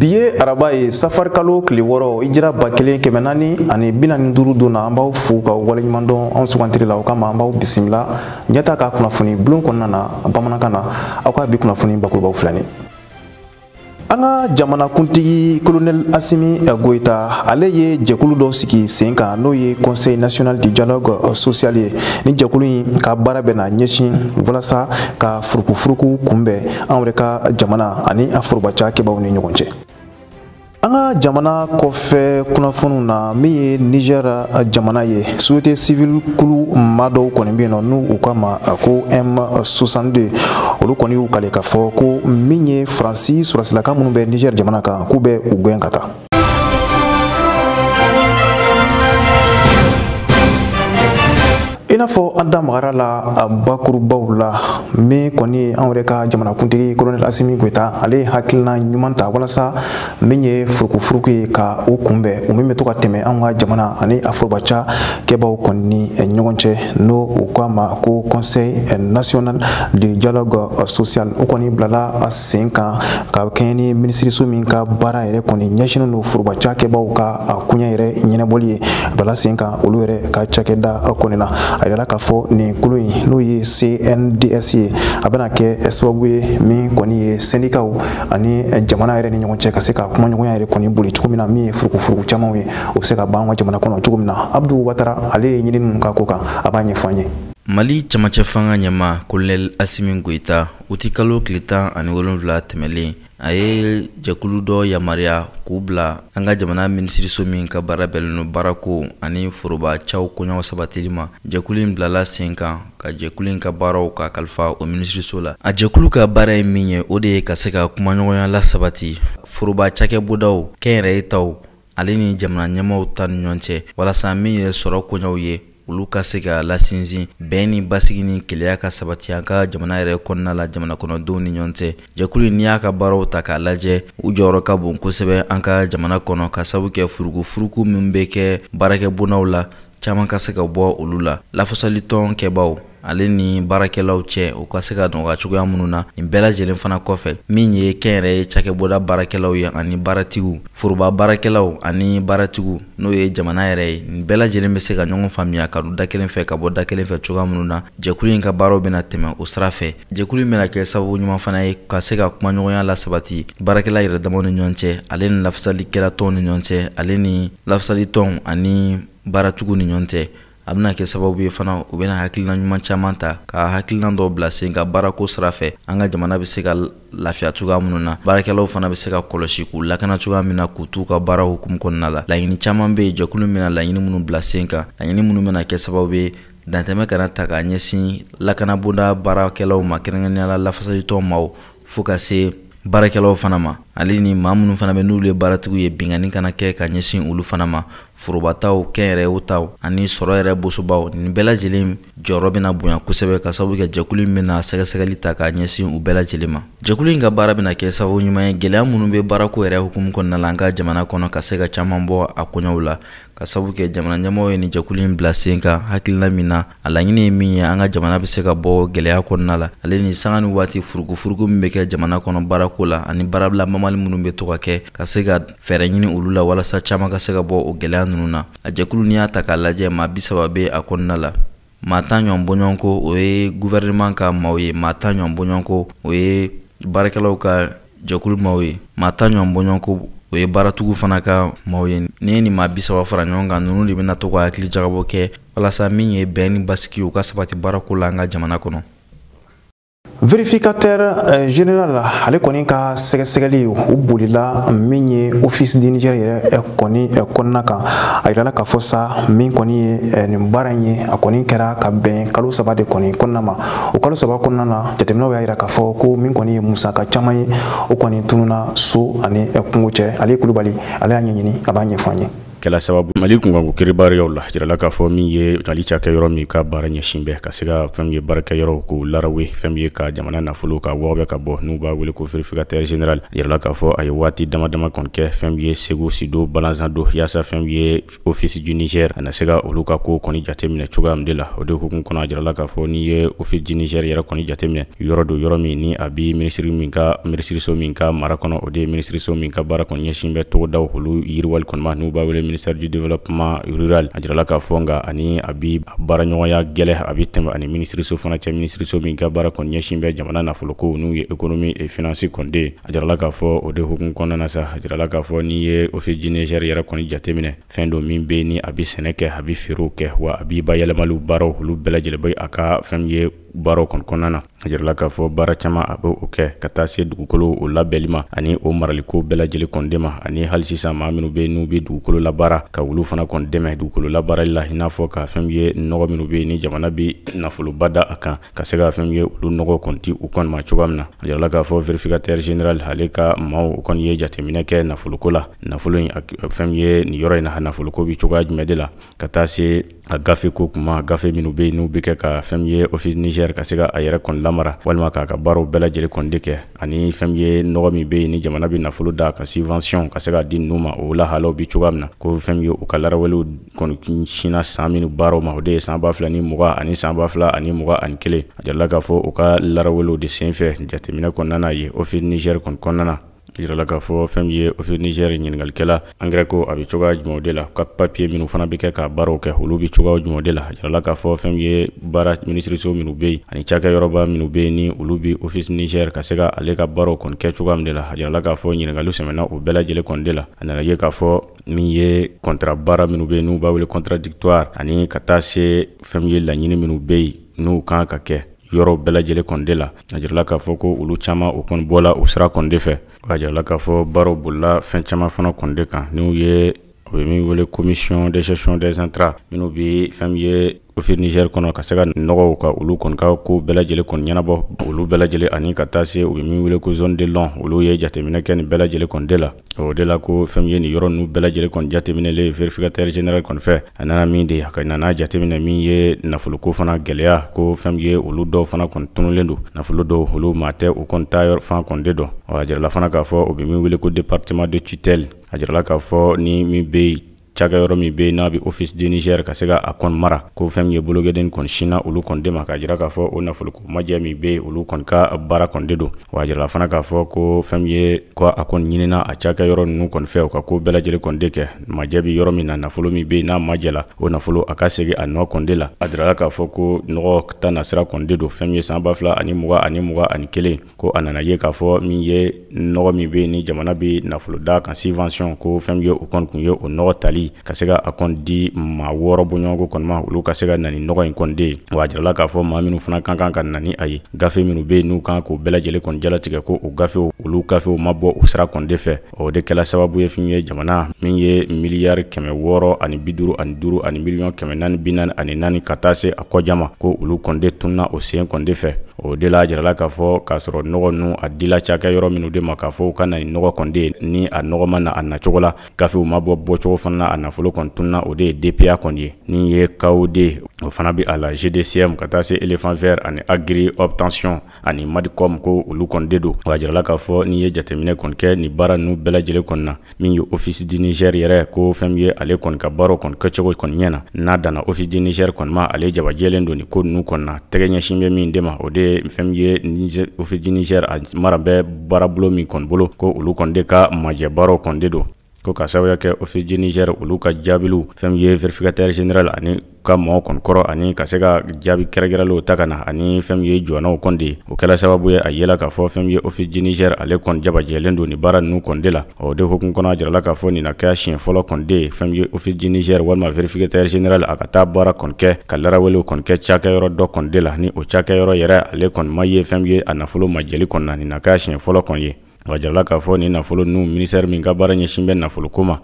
Biye araba ye safar kalo kile wɔrɔ ijira ba kelen kɛmɛ naani ani bi naani duuru don na an b'aw fo ka waleɲuman dɔn anw sugantiri la o kama an b'aw bisimila ɲɛta ka kunnafoni bulon kɔnɔna na bamanankan na aw ka bi kunnafoni bakurubaw filɛ an ka jamanakuntigi colonel Asimi Goita ale ye jɛkulu dɔ sigi sen kan n'o ye Conseil national du dialogue social ye ni jɛkulu in ka baara bɛna ɲɛsin walasa ka furukufuruku kunbɛn an yɛrɛ ka jamana ani a forobaca kɛbaw ni ɲɔgɔn cɛ. An ka jamana kɔfɛ kunnafoniw na min ye Niger jamana ye société civile kulu maa dɔw kɔni bɛ yen nɔ n'u k'a ma ko M62 olu kɔni y'u kale k'a fɔ ko min ye Faransi sɔrɔsilaka minnu bɛ Niger jamana kan k'u bɛ u gɛn ka taa. I n'a fɔ an da magara la bakurubaw la min kɔni an yɛrɛ ka jamanakuntigi colonel Asimi Goita ale hakilina ɲuman ta walasa min ye furukufuruku ye ka o kunbɛn o min bɛ to ka tɛmɛ an ka jamana ani a forobaca kɛbaw kɔni ni ɲɔgɔn cɛ n'o o k'a ma ko Conseil national du dialogue social o kɔni bilala sen kan ka kɛɲɛ ni minisiriso min ka baara yɛrɛ kɔni ɲɛsinnen don forobaca kɛbaw ka kuɲa yɛrɛ ɲɛnabɔli ye bilala sen kan olu yɛrɛ ka cakɛda kɔni na. A yirala k'a fɔ nin kulu in n'o ye CNDS ye a bɛna kɛ sababu ye min kɔni ye syndicats ani jamana yɛrɛ ni ɲɔgɔn cɛ ka se ka kumaɲɔgɔnya yɛrɛ kɔni boli cogo min na min ye furukufuruku camanw ye o bɛ se ka ban an ka jamana kɔnɔ cogo min na. Abdu Watara ale ye ɲinini min ka ko kan a b'a ɲɛfɔ an ye. Mali camancɛ fanga ɲɛma colonel Asimi Goita o ti kalo tile 17 tɛmɛlen a ye jɛkulu dɔ yamaruya k'u bila an ka jamana minisiriso min ka baara bɛnnen don baarako ani forobacaw koɲaw sabatili ma. Jɛkulu in bilala sen kan ka jɛkulu in ka baaraw ka kalifa o minisiriso la. A jɛkulu ka baara ye min ye o de ye ka se ka kumaɲɔgɔnya la sabati foroba cakɛbɔdaw kɛnyɛrɛye taw ale ni jamana ɲɛmaw ta ni ɲɔgɔn cɛ walasa min ye sɔrɔ koɲaw ye olu ka se ka lasinsin bɛn ni basigi ni keleya ka sabati an ka jamana yɛrɛ kɔnɔna la jamana kɔnɔdenw ni ɲɔgɔn cɛ. Jɛkulu n'i y'a ka baaraw ta k'a lajɛ u jɔyɔrɔ ka bon kosɛbɛ an ka jamana kɔnɔ ka sababu kɛ furukufuruku min bɛ kɛ baarakɛbonnaw la caman ka se ka bɔ olu la. Lafasalitɔn kɛbaw ale ni baarakɛlaw cɛ u ka se ka nɔgɔya cogoya minnu na nin bɛɛ lajɛlen fana kɔfɛ min ye kɛnyɛrɛye cakɛbɔda baarakɛlaw ye ani baaratigiw foroba baarakɛlaw ani baaratigiw n'o ye jamana yɛrɛ ye nin bɛɛ lajɛlen bɛ se ka ɲɔgɔn faamuya ka don da kelen fɛ ka bɔ da kelen fɛ cogoya minnu na jɛkulu in ka baaraw bɛna tɛmɛ o sira fɛ. Jɛkulu in bɛna kɛ sababu ɲuman fana ye ka se ka kumaɲɔgɔnya la sabati baarakɛla yɛrɛ damaw ni ɲɔgɔn cɛ ale ni lafasalikɛlatɔnw ni ɲɔgɔn cɛ ale ni lafasalitɔnw ani baaratigiw ni ɲɔgɔn cɛ. A bɛna kɛ sababu ye fana u bɛna hakilina ɲuman caman ta ka hakilina dɔw bila sen ka baarako sira fɛ an ka jamana bɛ se ka lafiya cogoya minnu na baarakɛlaw fana bɛ se ka kɔlɔsi k'u lakana cogoya min na k'u t'u ka baara hukumu kɔnɔna la. Laɲini caman bɛ yen jɛkulu bɛna laɲini minnu bila sen kan laɲini minnu bɛna kɛ sababu ye dantɛmɛ kana ta k'a ɲɛsin lakanabonda baarakɛlaw ma kɛrɛnkɛrɛnnenya la lafasalitɔnw ma fo ka se baarakɛlaw fana ma ale ni maa minnu fana bɛ n'olu ye baaratigiw ye bingani kana kɛ ka ɲɛsin olu fana ma forobataw kɛnyɛrɛyew taw ani sɔrɔ yɛrɛ bosobaw nin bɛɛ lajɛlen jɔyɔrɔ bɛna bonya kosɛbɛ ka sababu kɛ jɛkulu in bɛna sɛgɛsɛgɛli ta k'a ɲɛsin u bɛɛ lajɛlen ma. Jɛkulu in ka baara bɛna kɛ sababu ɲuman ye gɛlɛya minnu bɛ baarako yɛrɛ hukumu kɔnɔna la an ka jamana kɔnɔ ka se ka caman bɔ a koɲaw la ka sababu kɛ jamana ɲɛmɔgɔw ye ni jɛkulu in bila sen kan hakilina min na a laɲini ye min ye an ka jamana bɛ se ka bɔ gɛlɛya kɔnɔna la ale ni sanga ni waati furukufuruku min bɛ kɛ jamana kɔnɔ baarako la ani baarabila mamali minnu bɛ to ka kɛ ka se ka fɛɛrɛ ɲini olu la walasa caman ka se ka bɔ o gɛlɛya ninnu na. A jɛkulu n'i y'a ta k'a lajɛ maa 30 bɛ a kɔnɔna la. Maa 10 ɲɔgɔn bɔɲɔgɔnko o ye gouvernement ka maaw ye maa 10 ɲɔgɔn bɔɲɔgɔnko o ye baarakɛlaw ka jɛkulu maaw ye maa 10 ɲɔgɔn bɔɲɔgɔnko o ye baaratigiw fana ka maaw ye. Ni ye nin maa 30 fara ɲɔgɔn kan ninnu de bɛna to ka hakili jagabɔ kɛ walasa min ye bɛn ni basigi u ka sabati baarako la an ka jamana kɔnɔ. Vérificateur général ale kɔni ka sɛgɛsɛgɛli u bolila min ye office du Niger yɛrɛ kɔni kɔnɔna kan a yirala k'a fɔ sa min kɔni ye nin baara in ye a kɔni kɛra ka bɛn kalo 3 de kɔni kɔnɔna ma o kalo 3 kɔnɔna na jateminɛw y'a yira k'a fɔ ko min kɔni ye musaka caman ye o kɔni tununa so ani kungo cɛ ale Kulubali ale y'a ɲɛɲini a b'a ɲɛfɔ an ye. kɛla sababu Mali kunkanko kiribaariyaw la jirala k'a fɔ min ye Mali cakɛyɔrɔ min ka baara ɲɛsin bɛ ka se ka fɛn min ye baarakɛyɔrɔ ko larawe fɛn min ye ka jamana nafolo ka wɔgɔbɛ ka bɔ n'u b'a wele ko vérificateur général jirala k'a fɔ a ye waati dama dama kɔni kɛ fɛn min ye Segu Sido Balanzan do yaasa fɛn min ye office du Niger a na se ka olu ka ko kɔni jateminɛ cogoya min de la o de hukumu kɔnɔ a jirala k'a fɔ ni ye office du Niger yɛrɛ kɔni jateminɛ yɔrɔ do yɔrɔ min ni a bi minisiriso min ka mara kɔnɔ o de minisiriso min ka baara kɔni ɲɛsin bɛ togodaw olu yiriwali kɔni ma n'u b'a wele ministère du développement rural a jirala k'a fɔ nka ani a bi baara ɲɔgɔnya gɛlɛ a bi tɛmɛ ani minisiriso fana cɛ minisiriso min ka baara kɔni ɲɛsin bɛ jamana nafolo ko n'u ye économie et finance kɔni de a jirala k'a fɔ o de hukumu kɔnɔna na sa a jirala k'a fɔ ni ye office du Niger yɛrɛ kɔni jateminɛ fɛn do min bɛ ni a bi sɛnɛ kɛ a bi feerew kɛ wa a bi bayɛlɛmaliw baaraw olu bɛɛ lajɛlen bɛ a ka fɛn ye baaraw kɔnɔna na a jirala k'a fɔ baara caman a bɛ o kɛ ka taa se dugukolo o labɛnli ma ani o maraliko bɛɛ lajɛlen kɔni de ma ani hali sisan maa minnu bɛ n'u bɛ dugukolo labaara ka olu fana kɔni dɛmɛ dugukolo labaarali la i n'a fɔ ka fɛn ye nɔgɔ minnu bɛ ni jamana bɛ nafoloba da a kan ka se ka fɛn ye olu nɔgɔ kɔni di u kɔni ma cogoya min na a jirala k'a fɔ vérificateur général ale ka maaw kɔni ye jateminɛ kɛ nafoloko la nafolo in fɛn ye nin yɔrɔ in na nafoloko bɛ cogoya jumɛn de la ka taa se a gafe ko kuma gafe minnu bɛ n'u bɛ kɛ ka fɛn ye office Niger ka se ka a yɛrɛ kɔni lamara walima k'a ka baaraw bɛɛ lajɛlen kɔni de kɛ ani fɛn ye nɔgɔ min bɛ ni jamana bɛ nafolo da ka subvention ka se ka di ninnu ma o lahalaw bɛ cogoya min na ko fɛn ye u ka larawalew kɔni sina san minnu baaraw ma o de ye san 2020 ani san 2021 a jirala k'a fɔ u ka larawalew de senfɛ jateminɛ kɔnɔna na ye office Niger kɔni kɔnɔna na jirala k'a fɔ fɛn ye office Niger ɲiningalikɛla angɛrɛ ko a bɛ cogoya jumɛn de la ka papier minnu fana bɛ kɛ ka baaraw kɛ olu bɛ cogoya jumɛn de la jirala k'a fɔ fɛn ye baara minisiriso minnu bɛ yen ani cakɛyɔrɔba minnu bɛ yen ni olu bɛ office Niger ka se ka ale ka baaraw kɔni kɛ cogoya min de la jirala k'a fɔ ɲininkaliw sɛmɛna o bɛɛ lajɛlen kɔni de la a nana ye k'a fɔ min ye contrat baara minnu bɛ yen n'u b'a wele contradictoire ani ka taa se fɛn ye laɲini minnu bɛ yen n'u kan ka kɛ yɔrɔ bɛɛ lajɛlen kɔni de la a jirala k'a fɔ ko olu caman o kɔni bɔla o sira kɔni de fɛ a jirala k'a fɔ baaraw bolila fɛn caman fana kɔni de kan n'u ye o bɛ min wele commission de gestion des intrants minnu bɛ fɛn ye office Niger kɔnɔ ka se ka nɔgɔw ka olu kɔni ka ko bɛɛ lajɛlen kɔni ɲɛnabɔ olu bɛɛ lajɛlen ani ka taa se u bɛ min wele ko zone de long olu ye jateminɛ kɛ nin bɛɛ lajɛlen kɔni de la o de la ko fɛn ye nin yɔrɔ ninnu bɛɛ lajɛlen kɔni jateminɛlen vérificateur général kɔni fɛ a nana min de a ka nana jateminɛ min ye nafoloko fana gɛlɛya ko fɛn ye olu dɔw fana kɔni tunulen don nafolo dɔw olu maa tɛ u kɔni taa yɔrɔ fan kɔni de dɔn a jirala fana k'a fɔ u bɛ min wele ko département de tutelle a jirala k'a fɔ ni min bɛ yen cakɛyɔrɔ min bɛ yen n'a bɛ office du Niger ka se ka a kɔni mara ko fɛn ye bologɛden kɔni sina olu kɔni de ma k'a jira k'a fɔ o nafoloko majɛ min bɛ yen olu kɔni ka baara kɔni de don wa a jirala fana k'a fɔ ko fɛn ye ko a kɔni ɲinina a cakɛyɔrɔ ninnu kɔni fɛ u ka ko bɛɛ lajɛlen kɔni de kɛ majɛ bɛ yɔrɔ min na nafolo min bɛ yen n'a majɛ la o nafolo a ka segin a nɔ kɔni de la a jirala k'a fɔ ko nɔgɔ ta na sira kɔni de don fɛn ye san 2021 ko a nana ye k'a fɔ min ye nɔgɔ min bɛ yen ni jamana bɛ nafolo da kan subvention ko fɛn ye o kɔni kun ye o nɔgɔ tali ka se ka a kɔni di maa 6 bɔɲɔgɔnko kɔni ma olu ka se ka nani nɔgɔ in kɔni de ye wa a jirala k'a fɔ maa minnu fana kan ka nani a ye gafe minnu bɛ yen n'u kan k'o bɛɛ lajɛlen kɔni jalatigɛ ko o gafew olu gafew ma bɔ o sira kɔni de fɛ o de kɛla sababu ye fɛn ye jamana min ye miliyari 655 ani miliyɔn 444 ka taa se a kɔjama ko olu kɔni de tunna o sen kɔni de fɛ o de la a jirala k'a fɔ k'a sɔrɔ nɔgɔ ninnu a dila cakɛyɔrɔ minnu de ma k'a fɔ u ka nani nɔgɔ kɔni de ye ni a nɔgɔ ma na a nacogo la gafew ma bɔ bɔcogo fana na a nafolo kɔni tunna o de ye DPA kɔni ye min ye KOD o fana bɛ a la GDCM ka taa se éléphant vert ani agri obtention ani Madicom ko olu kɔni de don wa a jirala k'a fɔ n'i ye jateminɛ kɔni kɛ nin baara ninnu bɛɛ lajɛlen kɔni na min ye office du Niger yɛrɛ ko fɛn ye ale kɔni ka baaraw kɔni kɛcogo kɔni ɲɛna n'a danna office du Niger kɔni ma ale jabajɛlen don nin ko ninnu kɔni na tɛgɛ ɲɛsin bɛ min de ma o de fɛn ye office du Niger a mara bɛ baarabolo min kɔni bolo ko olu kɔni de ka majɛ baaraw kɔni de don ko ka sababuya kɛ office du Niger olu ka jaabilu fɛn ye vérificateur général ani ka mɔgɔ kɔni kɔrɔ ani ka se ka jaabi kɛrɛkɛrɛnlenw ta ka na ani fɛn ye jɔnaw kɔni de ye o kɛla sababu ye a yela k'a fɔ fɛn ye office du Niger ale kɔni jabajɛlen don ni baara ninnu kɔni de la o de hukumu kɔnɔ a jirala k'a fɔ nin na kɛ siɲɛ fɔlɔ kɔni de ye fɛn ye office du Niger walima vérificateur général a ka taa baara kɔni kɛ ka larawalew kɔni kɛ cakɛyɔrɔ dɔ kɔni de la ni o cakɛyɔrɔ yɛrɛ ale kɔni ma ye fɛn ye a nafolo majɛli kɔni na nin na kɛ siɲɛ fɔlɔ kɔni ye wa jirala k'a fɔ ni nafolo ninnu ministère min ka baara ɲɛsin bɛ nafolo ko ma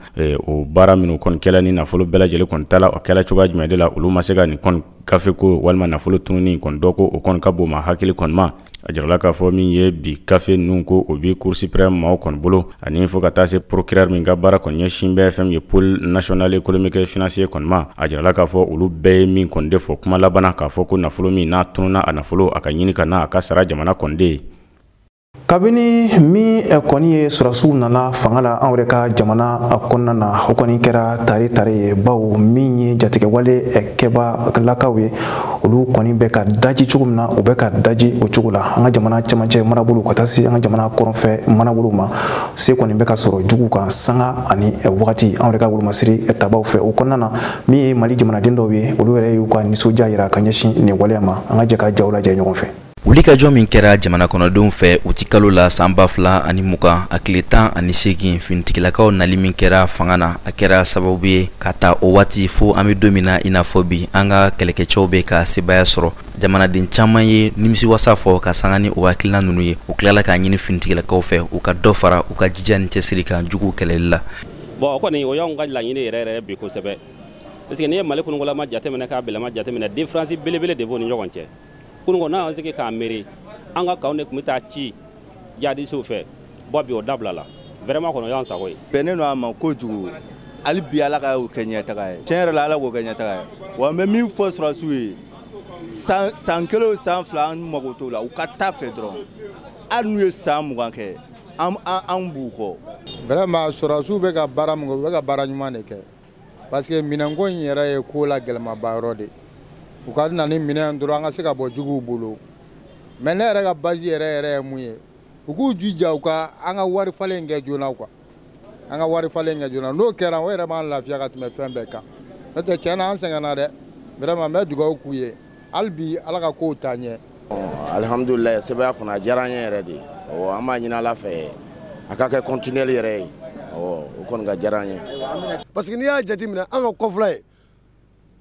o baara minnu kɔni kɛla ni nafolo bɛɛ lajɛlen kɔni ta la o kɛla cogoya jumɛn de la olu ma se ka nin kɔni gafe ko walima nafolo tununi kɔni dɔ ko o kɔni ka bon ma hakili kɔni ma a jirala k'a fɔ min ye bi kafe ninnu ko o bi Cour suprême maaw kɔni bolo ani fo ka taa se procureur min ka baara kɔni ɲɛsin bɛ fɛn min ye pôle national économique et financier kɔni ma a jirala k'a fɔ olu bɛɛ ye min kɔni de fɔ kuma labanna k'a fɔ ko nafolo min n'a tununa a nafolo a ka ɲini ka na a ka sara jamana kɔni de ye. Kabini min kɔni ye sɔrɔsiw nana fanga la an yɛrɛ ka jamana kɔnɔna na o kɔni kɛra tare ye bawo min ye jatigɛwale kɛbalakaw ye olu kɔni bɛ ka daji cogo min na u bɛ ka daji o cogo la an ka jamana cɛmancɛ marabolo ka taa se an ka jamana kɔrɔnfɛ marabolo ma se kɔni bɛ ka sɔrɔ jugu kan sanga ani wagati an yɛrɛ ka wolomasiri tabaw fɛ o kɔnɔna na min ye Mali jamanaden dɔw ye olu yɛrɛ y'u ka nisɔndiya jira ka ɲɛsin nin waleya ma an ka jɛ ka jaw lajɛ ɲɔgɔn fɛ. Wulikajɔ min kɛra jamana kɔnɔdenw fɛ u ti kalo la san 2020 a tile 18 finitigilakaw nali min kɛra fanga na a kɛra sababu ye ka taa o waati fo an bɛ don min na i n'a fɔ bi an ka kɛlɛkɛcɛw bɛ ka sebaya sɔrɔ jamanaden caman ye nimisiwasa fɔ ka sanga ni o hakilina ninnu ye u tilala k'a ɲini finitigilakaw fɛ u ka dɔ fara u ka jija ni cɛsiri kan jugu kɛlɛli la. Bon o kɔni o y'anw ka laɲini yɛrɛ bi kosɛbɛ parce que n'i ye Mali kunugolama jateminɛ k'a bɛlɛma jateminɛ différence belebele de b'o ni ɲɔgɔn cɛ. Kunungo n'a sigi k'a miiri an ka kaw ne tun bɛ taa ci jihadisiw fɛ bɔ bi o dabila la vraiment kɔnɔ y'an sago ye. Bɛnnen don a ma kojugu hali bi Ala ka y'o kɛ ɲɛtaga ye tiɲɛ yɛrɛ la Ala k'o kɛ ɲɛtaga ye wa n bɛ min fɔ sɔrɔsiw ye san kelen o san fila an mago t'o la u ka taa fɛ dɔrɔn hali n'u ye san 20 kɛ an b'u kɔ. Vraiment sɔrɔsiw bɛ ka baara min kɛ u bɛ ka baara ɲuman de kɛ parce que minɛnko in yɛrɛ ye ko la gɛlɛmaba yɔrɔ de u ka na ni minɛn dɔrɔn an ka se ka bɔ juguw bolo mais ne yɛrɛ ka base yɛrɛ ye mun ye u k'u jija u ka an ka wari falen kɛ joona quoi an ka wari falen kɛ joona n'o kɛra o yɛrɛ b'an lafiya ka tɛmɛ fɛn bɛɛ kan n'o tɛ tiɲɛ na an sɛgɛnna dɛ vraiment n bɛ dugawu k'u ye hali bi Ala ka kow taa ɲɛ. Alhamdulillah sɛbɛya kɔnɔ a diyara an ye yɛrɛ de an b'a ɲini Ala fɛ a ka kɛ continuel yɛrɛ ye o kɔni ka diyara an ye parce que n'i y'a jateminɛ an ka kɔfila ye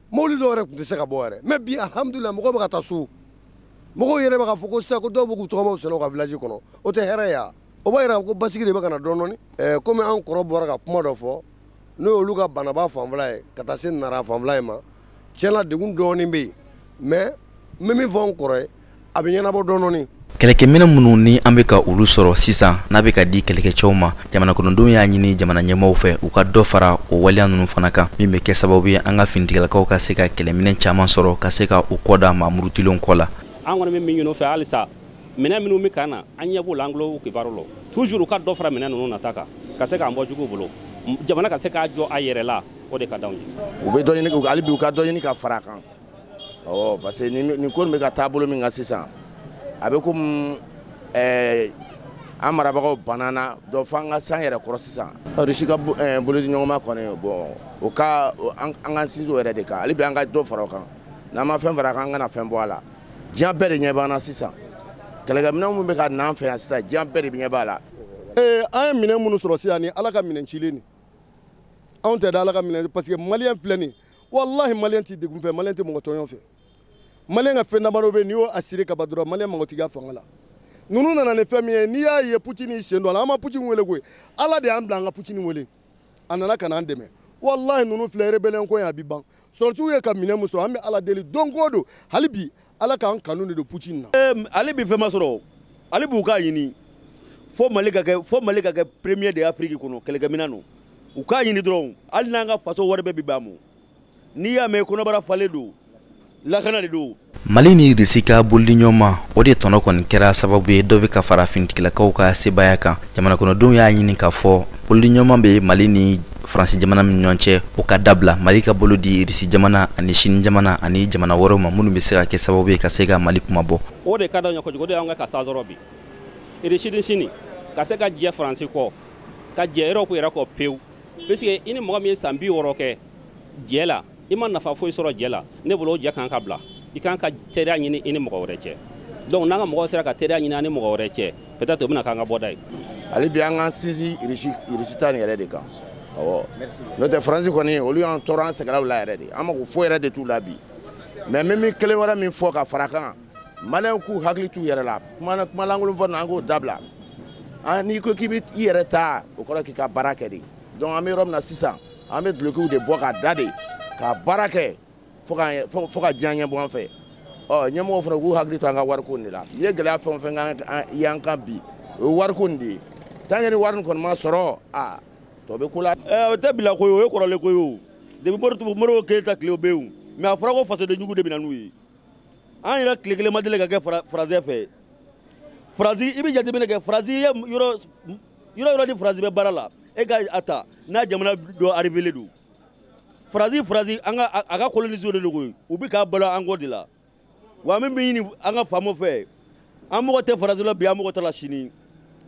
mobili dɔw yɛrɛ tun tɛ se ka bɔ yɛrɛ mais bi alhamdulillah mɔgɔw bɛ ka taa so mɔgɔw yɛrɛ bɛ ka fɔ ko sisan ko dɔw bɛ k'u tɔgɔmaw sɛnɛ u ka village kɔnɔ o tɛ hɛrɛ ye wa o b'a yira ko basigi de bɛ ka na dɔɔni dɔɔni komi an kɔrɔ bɔra ka kuma dɔ fɔ n'o y'olu ka banaba fanfɛla ye ka taa se Nara fanfɛla ye ma tiɲɛna degun dɔɔni bɛ yen mais n bɛ min fɔ an kɔrɔ ye a bɛ ɲɛnabɔ dɔɔni. Kɛlɛkɛminɛ minnu ni an bɛ ka olu sɔrɔ sisan n'a bɛ ka di kɛlɛkɛcɛw ma jamana kɔnɔdenw y'a ɲini jamana ɲɛmaaw fɛ u ka dɔ fara o waleya ninnu fana kan min bɛ kɛ sababu ye an ka finitigilakaw ka se ka kɛlɛminɛ caman sɔrɔ ka se ka u kɔda maamurutilenw kɔ la. An kɔni bɛ min ɲini u fɛ halisa minɛn minnu bɛ kan na an ɲɛ b'o la an tulo kibaru la toujours u ka dɔ fara minɛn ninnu nata kan ka se k'an bɔ juguw bolo jamana ka se k'a jɔ a yɛrɛ la o de ka d'anw ye. U bɛ dɔ ɲini hali bi u ka dɔ ɲini ka fara a kan parce que nin ko nin bɛ ka taabolo min kan sisan a bɛ komi an marabagaw banana dɔ fɔ an ka san yɛrɛ kɔrɔ sisan Russie ka bolodi ɲɔgɔnma kɔni bon o ka an ka sinsin o yɛrɛ de kan hali bi an ka dɔ fara o kan n'an ma fɛn fara a kan an kana fɛn bɔ a la diɲɛ bɛɛ de ɲɛ b'an na sisan kɛlɛkɛminɛw min bɛ ka n'an fɛ yan sisan diɲɛ bɛɛ de ɲɛ b'a la. An ye minɛn minnu sɔrɔ sisan ni Ala ka minɛn cilen ni anw tɛ da Ala ka minɛn parce que maliyɛn filɛ nin wallahi maliyɛn tɛ degun fɛ maliyɛn tɛ mɔgɔ tɔɲɔn fɛ maliyɛn ka fɛn damadɔ bɛ yen n'i y'o assuré ka ban dɔrɔn maliyɛn mago tɛ k'a fanga la. Ninnu nana ni fɛn min ye n'i y'a ye Poutine y'i sen don a la an ma Poutine wele koyi Ala de y'an bila an ka Poutine wele a nana ka n'an dɛmɛ wallahi ninnu filɛ rebellion ko in a bɛ ban sɔrɔsiw ye ka minɛn min sɔrɔ an bɛ Ala deli don o don hali bi Ala k'an kanu de don Poutine na. Ale bi fɛn ma sɔrɔ ale b'u k'a ɲini fo Mali ka kɛ premier de Afrique kɔnɔ kɛlɛkɛminɛn ninnu u k'a ɲini dɔrɔn hali n'an ka faso wari bɛɛ bi ban mo n'i y'a mɛn kɔnɔbara falen don lakana de don. Mali ni Russie ka bolidi ɲɔgɔnma o de tɔnɔ kɔni kɛra sababu ye dɔ bɛ ka fara finitigilakaw ka sebaya kan jamana kɔnɔdenw y'a ɲini k'a fɔ bolidi ɲɔgɔnma bɛ Mali ni Faransi jamana ni ɲɔgɔn cɛ o ka dabila Mali ka bolo di Russie jamana ani Chine jamana ani jamana wɛrɛw ma minnu bɛ se ka kɛ sababu ye ka se ka Mali kuma bɔ. O de ka d'anw ye kojugu o de y'anw ka kasazɔrɔ bi Russie ni Chine ka se ka jɛ Faransi kɔ ka jɛ Europe yɛrɛ kɔ pewu parce que i ni mɔgɔ min ye san 60 kɛ jɛ la i ma nafa foyi sɔrɔ jɛ la ne bolo o jɛ kan ka bila i kan ka teriya ɲini i ni mɔgɔ wɛrɛ cɛ donc n'an ka mɔgɔw sera ka teriya ɲini an ni mɔgɔ wɛrɛ cɛ peut-être o bɛna k'an ka bɔda ye. hali bi an k'an sinsin Russie ta nin yɛrɛ de kan n'o tɛ Faransi kɔni olu y'an tɔɔrɔ an sɛgɛnlaw la yɛrɛ de an mako foyi yɛrɛ de t'u la bi mais n bɛ min kelen wɛrɛ min fɔ ka fara kan maliyɛnw k'u hakili t'u yɛrɛ la kuma lankolon fɔ nin an k'o dabila n'i ko k'i bɛ i yɛrɛ ta o kɔrɔ k'i ka baara kɛ de donc an bɛ yɔrɔ min na sisan an bɛ dulokiw de bɔ ka da de ka baara kɛ fo ka diɲɛ ɲɛ bɔ an fɛ ɲɛmɔgɔ fana k'u hakili to an ka wariko de la ni ye gɛlɛya fɛn o fɛn y'an kan bi o ye wariko de ye tant que ni wari kɔni ma sɔrɔ tɔ bɛ ko la. o tɛ bila koyi o ye kɔrɔlen koyi o depuis Modibo Keyita tile o bɛ yen mais a fɔra ko fasoden jugu de bɛ na n'u ye an yɛrɛ tile kelen ma deli ka kɛ Faransi fɛ Faransi i bɛ jateminɛ kɛ Faransi ye yɔrɔ ni Faransi bɛ baara la e ka a ta n'a jamana dɔ arrivé don Faransi a ka coloniser de koyi u bɛ k'a balo an kɔ de la wa min bɛ ɲini an ka faamaw fɛ an mɔgɔ tɛ Faransi la bi an mɔgɔ tɛ la sini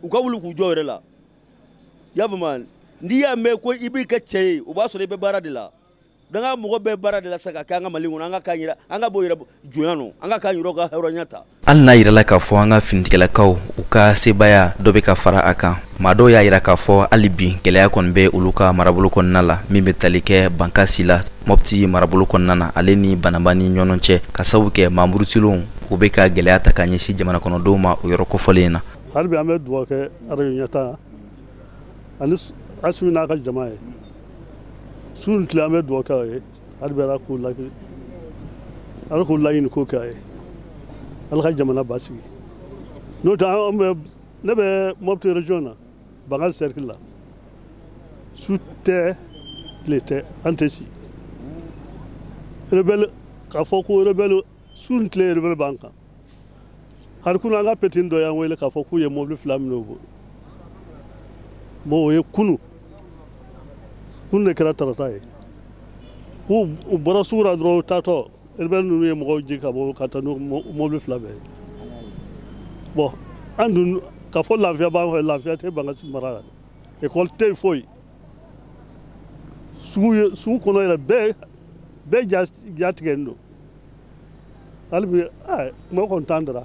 u ka wuli k'u jɔ yɛrɛ la y'a faamu n'i y'a mɛn ko i b'i kɛ cɛ ye o b'a sɔrɔ i bɛ baara de la donc an mɔgɔ bɛ baara de la sa ka kɛ an ka Mali kɔnɔ an ka bɔ yɛrɛ jonya nɔ an ka k'an yɛrɛ ka hɔrɔnya ta. hali n'a yirala k'a fɔ an ka finitigɛlakaw u ka sebaya dɔ bɛ ka fara a kan maa dɔw y'a yira k'a fɔ hali bi gɛlɛya kɔni bɛ olu ka marabolo kɔnɔna la min bɛ tali kɛ Bankasi la Mopti marabolo kɔnɔna na ale ni Banaba ni ɲɔgɔn cɛ ka sabu kɛ mamurutilenw u bɛ ka gɛlɛya ta ka ɲɛsin jamana kɔnɔdenw ma o yɔrɔ kɔfɔlen na. hali bi an bɛ dugawu kɛ arajo ɲɛtaa ani Asimi n'a ka jama ye su ni tile an bɛ dugawu kɛ o ye hali bi Ala k'u laɲini ko kɛ a ye Ala ka jamana basigi n'o tɛ ne bɛ Mopti région na Bangali cercle la su tɛ tile tɛ an tɛ si rebelle k'a fɔ ko rebelle su ni tile rebelle b'an kan hari kunu an ka petini dɔ y'an wele k'a fɔ k'u ye mobili 2 minɛ o bolo bon o ye kunu de kɛra tarata ye u bɔra sugu la dɔrɔn u taatɔ rebelle ninnu ye mɔgɔw jigin ka bɔ ka taa n'u mobili 2 bɛɛ ye bon an dun k'a fɔ lafiya b'an fɛ lafiya tɛ Bankasi mara la école tɛ yen foyi sugu kɔnɔ yɛrɛ bɛɛ ja tigɛlen don hali bi kuma kɔni t'an dara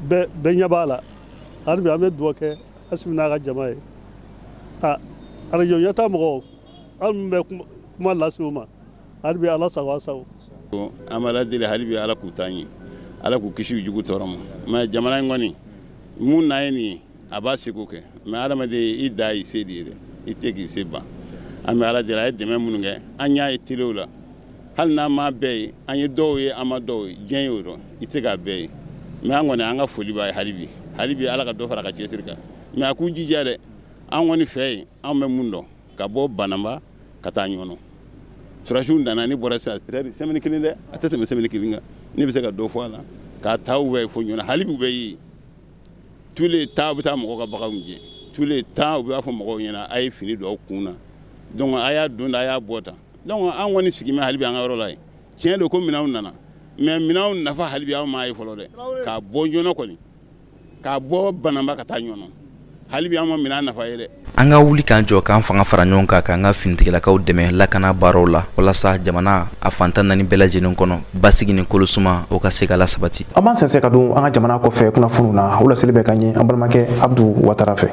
bɛɛ ɲɛ b'a la hali bi an bɛ dugawu kɛ Asimi n'a ka jama ye arajo ɲɛtaa mɔgɔw an min bɛ kuma lase u ma hali bi Ala sago a sago. an b'a ladeli hali bi Ala k'u taa ɲɛ Ala k'u kisi u jugu tɔɔrɔ ma mais jamana in kɔni mun na ye nin ye a b'a seko kɛ mais adamaden i da y'i se de ye dɛ i tɛ k'i se ban an bɛ Ala deli a ye dɛmɛ minnu kɛ an y'a ye telew la hali n'an m'a bɛɛ ye an ye dɔw ye an ma dɔw ye diɲɛ y'o dɔn i tɛ k'a bɛɛ ye mais an kɔni an ka foli b'a ye hali bi Ala ka dɔ fara a ka cɛsiri kan mais a k'u jija dɛ an kɔni fɛ yen an bɛ mun dɔn ka bɔ Banaba ka taa ɲɔnɔ surasiw nana ni bɔra sisan peut-être semaine kelen dɛ a tɛ tɛmɛ semaine kelen kan ne bɛ se ka dɔ fɔ a la k'a taa u bɛ fo ɲɔnɔ hali bi u bɛ ye tous les temps u bɛ taa mɔgɔw ka baganw gɛn tous les temps u b'a fɔ mɔgɔw ɲɛna a ye fini don aw kun na donc a y'a don da a y'a bɔ tan donc an kɔni sigi mɛ hali bi an ka yɔrɔ la yen tiɲɛ don ko minɛnw nana mais minɛnw nafa hali bi an m'a ye fɔlɔ dɛ k'a bɔ ɲɔnɔ kɔni k'a bɔ Banaba ka taa ɲɔnɔ hali bi an ma minɛn nafa ye dɛ. an ka wuli k'an jɔ k'an fanga fara ɲɔgɔn kan k'an ka finitigilakaw dɛmɛ lakana baaraw la walasa jamana a fantan naani bɛɛ lajɛlen kɔnɔ basigi ni kolosuma o ka se ka lasabati. an b'an sɛnsɛn ka don an ka jamana kɔfɛ kunnafoniw na o laseli bɛ ka ɲɛ an balimakɛ Abdu Watara fɛ.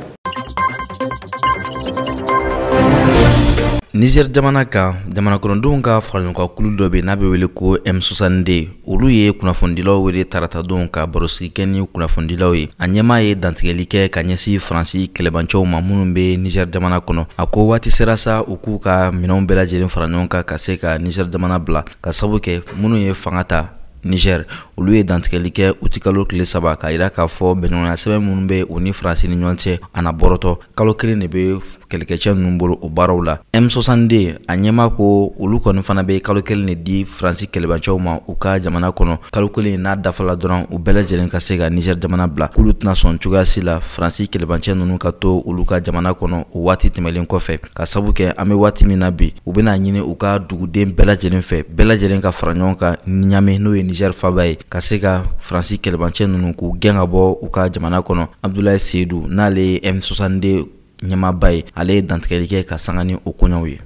Niger jamana kan jamana kɔnɔdenw ka faraɲɔgɔnkan kulu dɔ bɛ n'a bɛ wele ko M62 olu ye kunnafonidilaw wele taratadenw ka barosigi kɛ ni kunnafonidilaw ye a ɲɛmaa ye dantigɛli kɛ ka ɲɛsin Faransi kɛlɛbancɛw ma minnu bɛ Niger jamana kɔnɔ a ko waati sera sa u k'u ka minɛnw bɛɛ lajɛlen fara ɲɔgɔn kan ka se ka Niger jamana bila ka sababu kɛ minnu ye fanga ta Niger olu ye dantigɛli kɛ u ti kalo tile 3 ka yira k'a fɔ bɛnɲɔgɔnya sɛbɛn minnu bɛ u ni Faransi ni ɲɔgɔn cɛ a na bɔrɔtɔ kalo kelen de bɛ kɛlɛkɛcɛ ninnu bolo o baaraw la. M62 a ɲɛmaa ko olu kɔni fana bɛ kalo kelen de di Faransi kɛlɛbancɛw ma u ka jamana kɔnɔ kalo kelen n'a dafala dɔrɔn u bɛɛ lajɛlen ka se ka Niger jamana bila k'olu tɛna sɔn cogoya si la Faransi kɛlɛbancɛ ninnu ka to olu ka jamana kɔnɔ o waati tɛmɛlen kɔfɛ ka sabu kɛ an bɛ waati min na bi u bɛna ɲini u ka duguden bɛɛ lajɛlen fɛ bɛɛ lajɛlen ka fara ɲɔgɔn kan Niamey n'o ye Niger faba ye ka se ka Faransi kɛlɛbancɛ ninnu k'u gɛn ka bɔ u ka jamana kɔnɔ. Abdoulaye Seydou n'ale ye M62 ɲɛmaaba ye ale ye dantigɛli kɛ ka sanga ni o koɲɛw ye.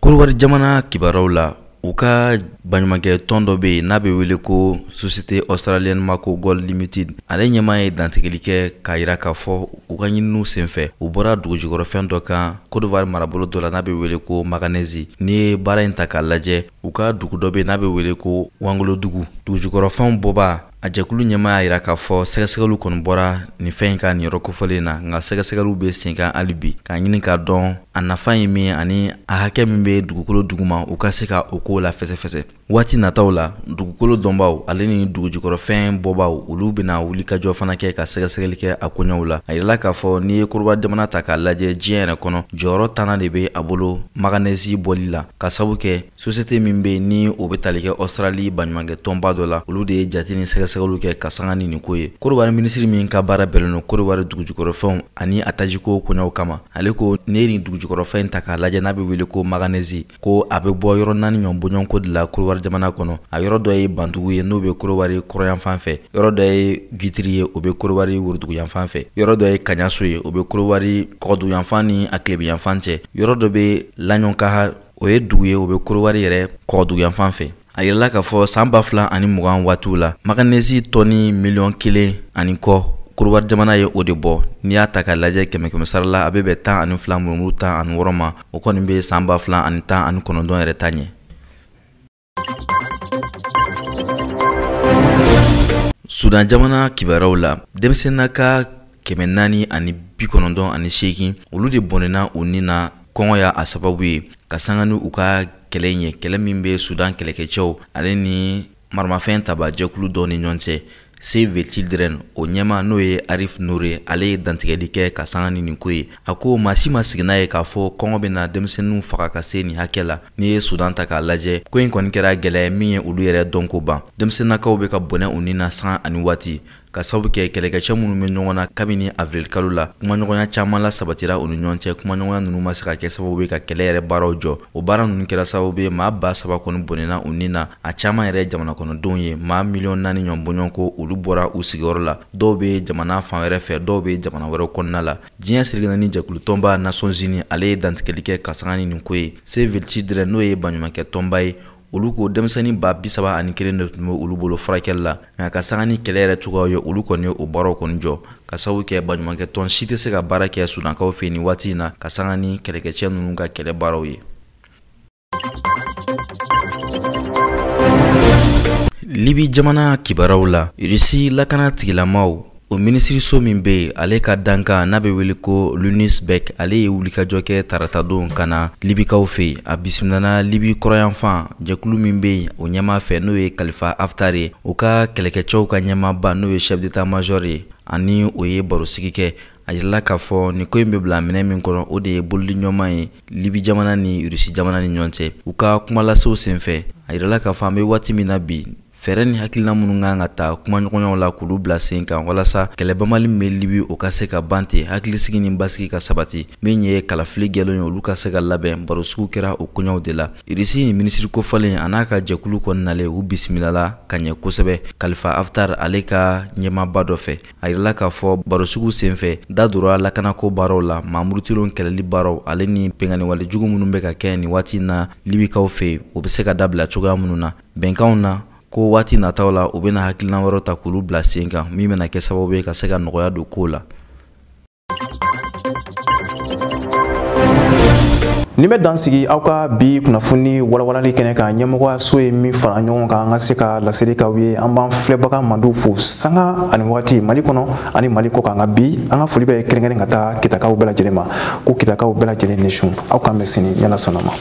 Kolokari jamana kibaruyaw la u ka baɲumankɛ tɔn dɔ bɛ yen n'a bɛ wele ko Société Australienne Mako Gold Limited ale ɲɛmaa ye dantigɛli kɛ k'a yira k'a fɔ u ka ɲininiw senfɛ u bɔra dugujukɔrɔfɛn dɔ kan Côte d'Ivoire marabolo dɔ la n'a bɛ wele ko Maganesi n'i ye baara in ta k'a lajɛ u ka dugu dɔ bɛ yen n'a bɛ wele ko Wangolodugu dugujukɔrɔfɛnw bɔba a jɛkulu ɲɛma y'a yira k'a fɔ sɛgɛsɛgɛliw kɔni bɔra nin fɛn ka nin yɔrɔ kofɔlen na nka sɛgɛsɛgɛliw bɛ sen kan hali bi k'a ɲini k'a dɔn a nafa ye min ani a hakɛ min bɛ dugukolo duguma u ka se ka o ko la fɛsɛfɛsɛ. Waati nataw la dugukolo dɔnbaw ale ni dugujukɔrɔfɛn bɔbaw olu bɛna wuli ka jɔ fana kɛ ka sɛgɛsɛgɛli kɛ a koɲɛw la. A yirala k'a fɔ n'i ye Côte jamana ta k'a lajɛ diɲɛ yɛrɛ kɔnɔ jɔyɔrɔ 10 de bɛ a bolo manganèse bɔli la ka sabu kɛ société min bɛ ni o bɛ tali kɛ Australie baɲumankɛ tɔnba dɔ la olu de ye jate ni sɛgɛsɛgɛliw kɛ ka sanga ni nin ko ye. Côte d'Ivoire ministre min ka baara bɛnnen don Côte d'Ivoire dugujukɔrɔfɛnw ani a tajiko koɲɛw kama ale ko ne ye nin dugujukɔrɔfɛn ta k'a lajɛ n'a bɛ wele ko manganèse ko a bɛ bɔ yɔrɔ 4 ɲɔgɔn bɔɲɔgɔnko de la Côte d'Ivoire jamana kɔnɔ. A yɔrɔ dɔ ye Bantugu ye n'o bɛ Côte d'Ivoire kɔrɔyanfan fɛ, yɔrɔ dɔ ye Guitry ye o bɛ Côte d'Ivoire woroduguyanfan fɛ, yɔrɔ dɔ ye Kaɲaso ye o bɛ Côte d'Ivoire kɔgɔduguyanfan ni a tilebiyanfan cɛ, yɔrɔ dɔ bɛ Laɲɔnkaha o ye dugu ye o bɛ Côte d'Ivoire yɛrɛ kɔgɔduguyanfan fɛ. A yirala k'a fɔ san 2020 waatiw la manganèse tɔni 1,000,000 ani kɔ Côte d'Ivoire jamana ye o de bɔ. N'i y'a ta k'a lajɛ kɛmɛ sara la a bɛ bɛn 12 murumuru 16 ma o kɔni bɛ san 2019 yɛrɛ ta ɲɛ. Sudan jamana kibaruw la denmisɛnnin ka 498 olu de bɔnɛna u ni na kɔngɔ y'a sababu ye ka sanga ni u ka kɛlɛ ɲɛ kɛlɛ min bɛ Sudan kɛlɛkɛcɛw ale ni maramafɛn taba jɛkulu dɔ ni ɲɔgɔn cɛ. Save the Children o ɲɛma n'o ye Arif Noure ale ye dantigɛli kɛ ka sanga ni nin ko ye. A ko maa si ma sigi n'a ye k'a fɔ kɔngɔ bɛna denmisɛnninw faga ka se nin hakɛ la. N'i ye Sudan ta k'a lajɛ ko in kɔni kɛra gɛlɛya min ye olu yɛrɛ dɔn ko ban. Denmisɛnnakaw bɛ ka bɔnɛ u ni na san ani waati ka sababu kɛ kɛlɛkɛcɛ minnu bɛ ɲɔgɔn na kabini avril kalo la kumaɲɔgɔnya caman la sabatira u ni ɲɔgɔn cɛ. Kumaɲɔgɔnya ninnu ma se ka kɛ sababu ye ka kɛlɛ yɛrɛ baaraw jɔ. O baara ninnu kɛra sababu ye maa 3,000 kɔni bɔnɛna u ni na a caman yɛrɛ jamana kɔnɔdenw ye maa 4,000,000 ɲɔgɔn bɔɲɔgɔnko olu bɔra u sigiyɔrɔ la dɔw bɛ jamana fan wɛrɛ fɛ dɔw bɛ jamana wɛrɛw kɔnɔna la. Diɲɛ sirigana ni jɛkulu tɔnba Nations Unies ale ye dantigɛli kɛ ka sanga ni nin ko ye. Save the Children n'o ye baɲumankɛ tɔnba ye olu ko denmisɛnnin 71 de tun bɛ olu bolo furakɛli la nka ka sanga ni kɛlɛ yɛrɛ cogoyaw ye olu kɔni ye o baaraw kɔni jɔ ka sababu kɛ baɲumankɛ tɔn si tɛ se ka baara kɛ Sudankaw fɛ nin waati in na ka sanga ni kɛlɛkɛcɛ ninnu ka kɛlɛ baaraw ye. Libi jamana kibaruw la Russie lakana tigilamaw o minisiriso min bɛ yen ale ka dankan n'a bɛ wele ko Lunisbek ale ye wulikajɔ kɛ tarata don ka na Libikaw fɛ yen a bisimilana Libi kɔrɔyanfan jɛkulu min bɛ yen o ɲɛmaa fɛ n'o ye Khalifa Haftar ye o ka kɛlɛkɛcɛw ka ɲɛmaaba n'o ye chef d'état-major ye ani o ye barosigi kɛ. A yirala k'a fɔ nin ko in bɛ bila minɛ min kɔnɔ o de ye bolili ɲɔgɔnma ye Libi jamana ni Russie jamana ni ɲɔgɔn cɛ. U ka kumalasew senfɛ a yirala k'a fɔ an bɛ waati min na bi fɛrɛ ni hakilina minnu kan ka taa kumaɲɔgɔnyaw la k'olu bila sen kan walasa kɛlɛbamali min bɛ Libi o ka se ka ban ten hakilisigi ni basigi ka sabati min ye kalafili gɛlɛn ye olu ka se ka labɛn barosugu kɛra o koɲɛw de la. Russie ni minisiri kofɔlen a n'a ka jɛkulu kɔnɔnalen u bisimilala ka ɲɛ kosɛbɛ Khalifa Haftar ale ka ɲɛmaaba dɔ fɛ. A yirala k'a fɔ barosugu senfɛ da dora lakanako baaraw la mamurutilen kɛlɛli baaraw ale ni bɛnganiwale jugu minnu bɛ ka kɛ nin waati in na Libikaw fɛ o bɛ se ka dabila cogoya minnu na bɛnkanw na ko waati nataw la u bɛna hakilina wɛrɛw ta k'olu bila sen kan min bɛna kɛ sababu ye ka se ka nɔgɔya don ko la. Ni bɛ dan sigi aw ka bi kunnafoni walawalali kɛnɛ kan ɲɛmɔgɔyaso ye min fara ɲɔgɔn kan an ka se ka laseli k'aw ye an b'an filɛbaga mandiw fo sanga ani waati Mali kɔnɔ ani Mali kɔ kan. Nka bi an ka foli bɛ kɛrɛnkɛrɛn ka taa kitakaw bɛɛ lajɛlen ma ko kitakaw bɛɛ lajɛlen ni su aw k'an bɛ sini yala sɔnna ma.